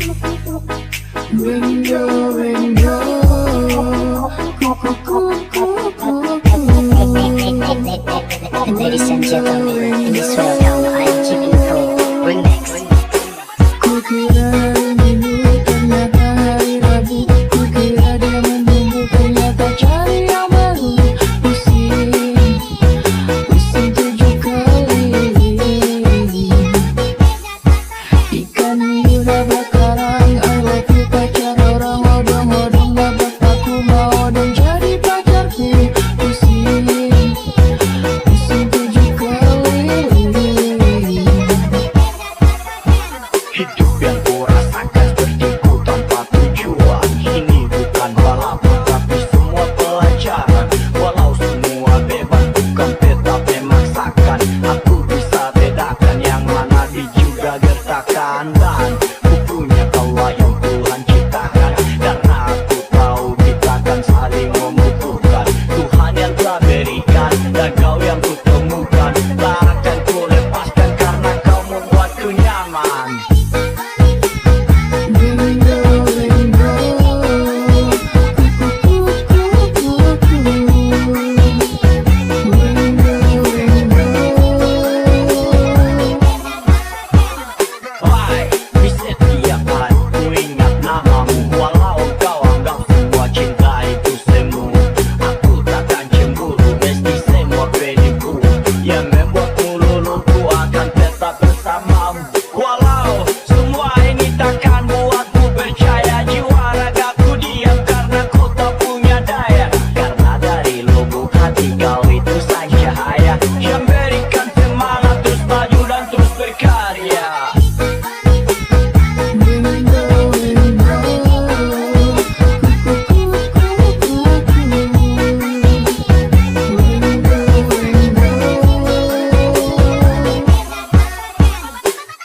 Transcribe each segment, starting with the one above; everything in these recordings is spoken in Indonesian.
Ringo, Ringo, Ladies and gentlemen, please welcome I'm Chicken Pro Remix. Kukira minggu ternyata hari Rabu, kukira dia menunggu ternyata cari yang baru. Pusing, pusing 7 kali. Ikan hiu nabrak karang, I love you pacar orang odong-odong nabrak aku mau dong jadi pacarku. Pusing, pusing 7 kali. Hidup yang ku rasakan sepertiku tanpa tujuan. Ini bukan balapan tapi semua pelajaran. Walau semua bebas bukan tetap memaksakan. Aku bisa bedakan yang mana di juga gertakan. Dan bukunya kaulah yang Tuhan ciptakan. Karena aku tahu kita akan saling membutuhkan. Tuhan yang telah berikan dan kau yang ku temukan. Tak akan ku lepaskan karena kau membuatku nyaman. Ringo, Ringo, Hai, di setiap hari ku ingat namamu. Walau kau anggap semua cinta itu semu, aku takkan cemburu meski semua penipu. Yang membuatmu luluh ku akan tetap bersamamu. Walau semua ini takkan buatku percaya. Jiwa ragaku diam karena ku tak punya daya. Karena dari lubuk hati kau itu sang cahaya yang berikan semangat terus maju dan terus berkarya.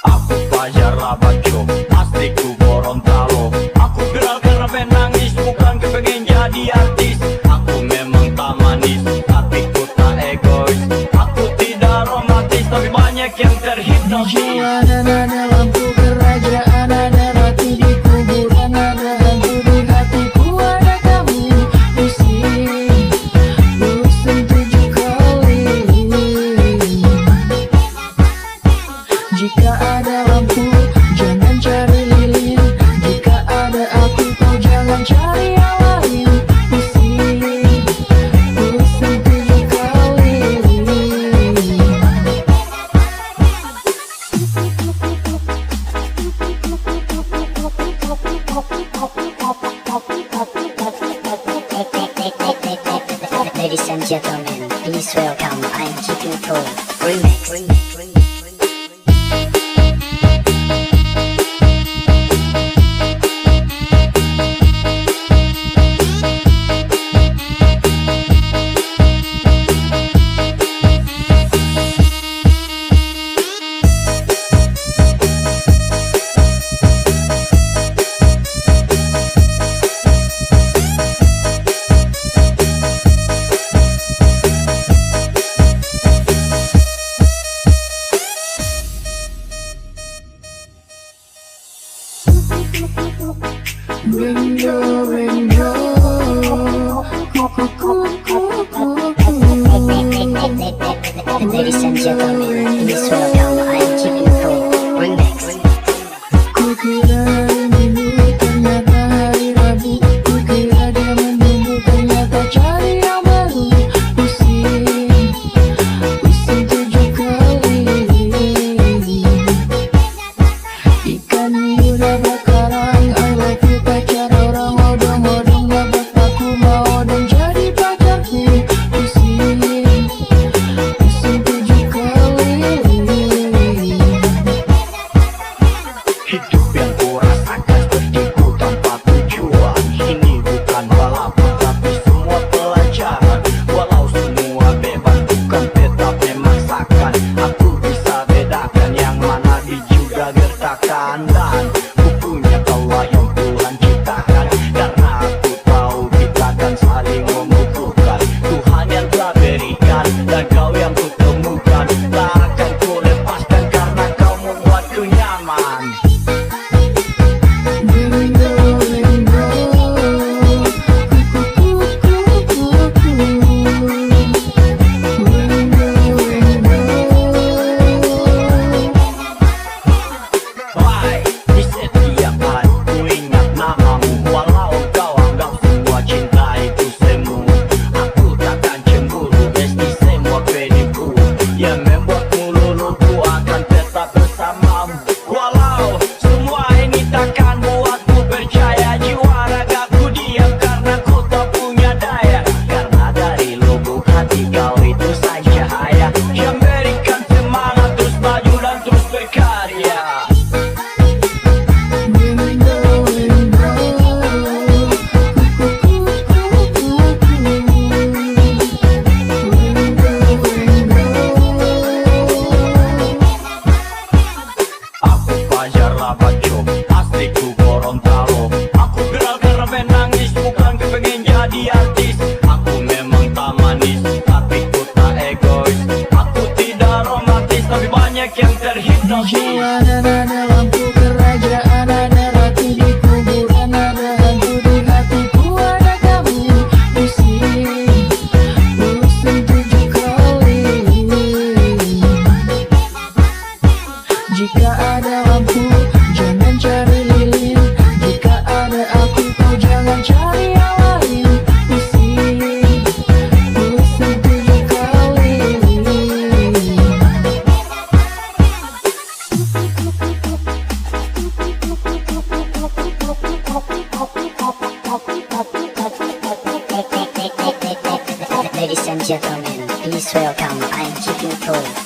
Aku Fajar Rabaco, asliku Gorontalo. Aku viral karena pengen nangis, bukan kepengen jadi artis. Aku memang tak manis, tapi ku tak egois. Aku tidak romantis, tapi banyak yang terhipnotis. jalanan ada lampu kerajaan, ada roti di kuburan, ada hantu di hatiku, ada kamu. Pusing, pusing 7 kali. Jika ada lampu, jangan cari lilin. Jika ada aku, kau jangan cari yang lain. Pusing, pusing 7 kali. Ladies and gentlemen, please welcome I'm Chicken Pro Remix. Ringo, Ringo, Ladies and gentlemen, please welcome I'm Chicken Pro Remix. kukira minggu ternyata hari Rabu, kukira dia menunggu ternyata cari yang baru. Pusing, pusing 7 kali. Ikan hiu nabrak karang, I love you pacar orang odong-odong nabrak aku mau dong jadi pacarku. Pusing, pusing 7 kali. Hidup yang ku rasakan sepertiku tanpa tujuan. Ini bukan balapan tapi semua pelajaran. Walau semua bebas bukan tetap memaksakan. Aku bisa bedakan yang mana di juga gertakan. Dan bukunya kaulah yang Tuhan ciptakan. Karena aku tahu kita akan saling membutuhkan. Tuhan yang telah berikan dan kau yang ku temukan. Tak akan ku lepaskan karena kau membuatku nyaman. jalanan, ada lampu kerajaan, ada ratu di kuburan, ada hantu di hatiku, ada kamu. Pusing 7 kali. Jika ada lampu, jangan cari lilin. Jika ada aku, kau jangan cari yang lain. Pusing 7 kali. Ladies and gentlemen, please welcome, I'm keeping cool.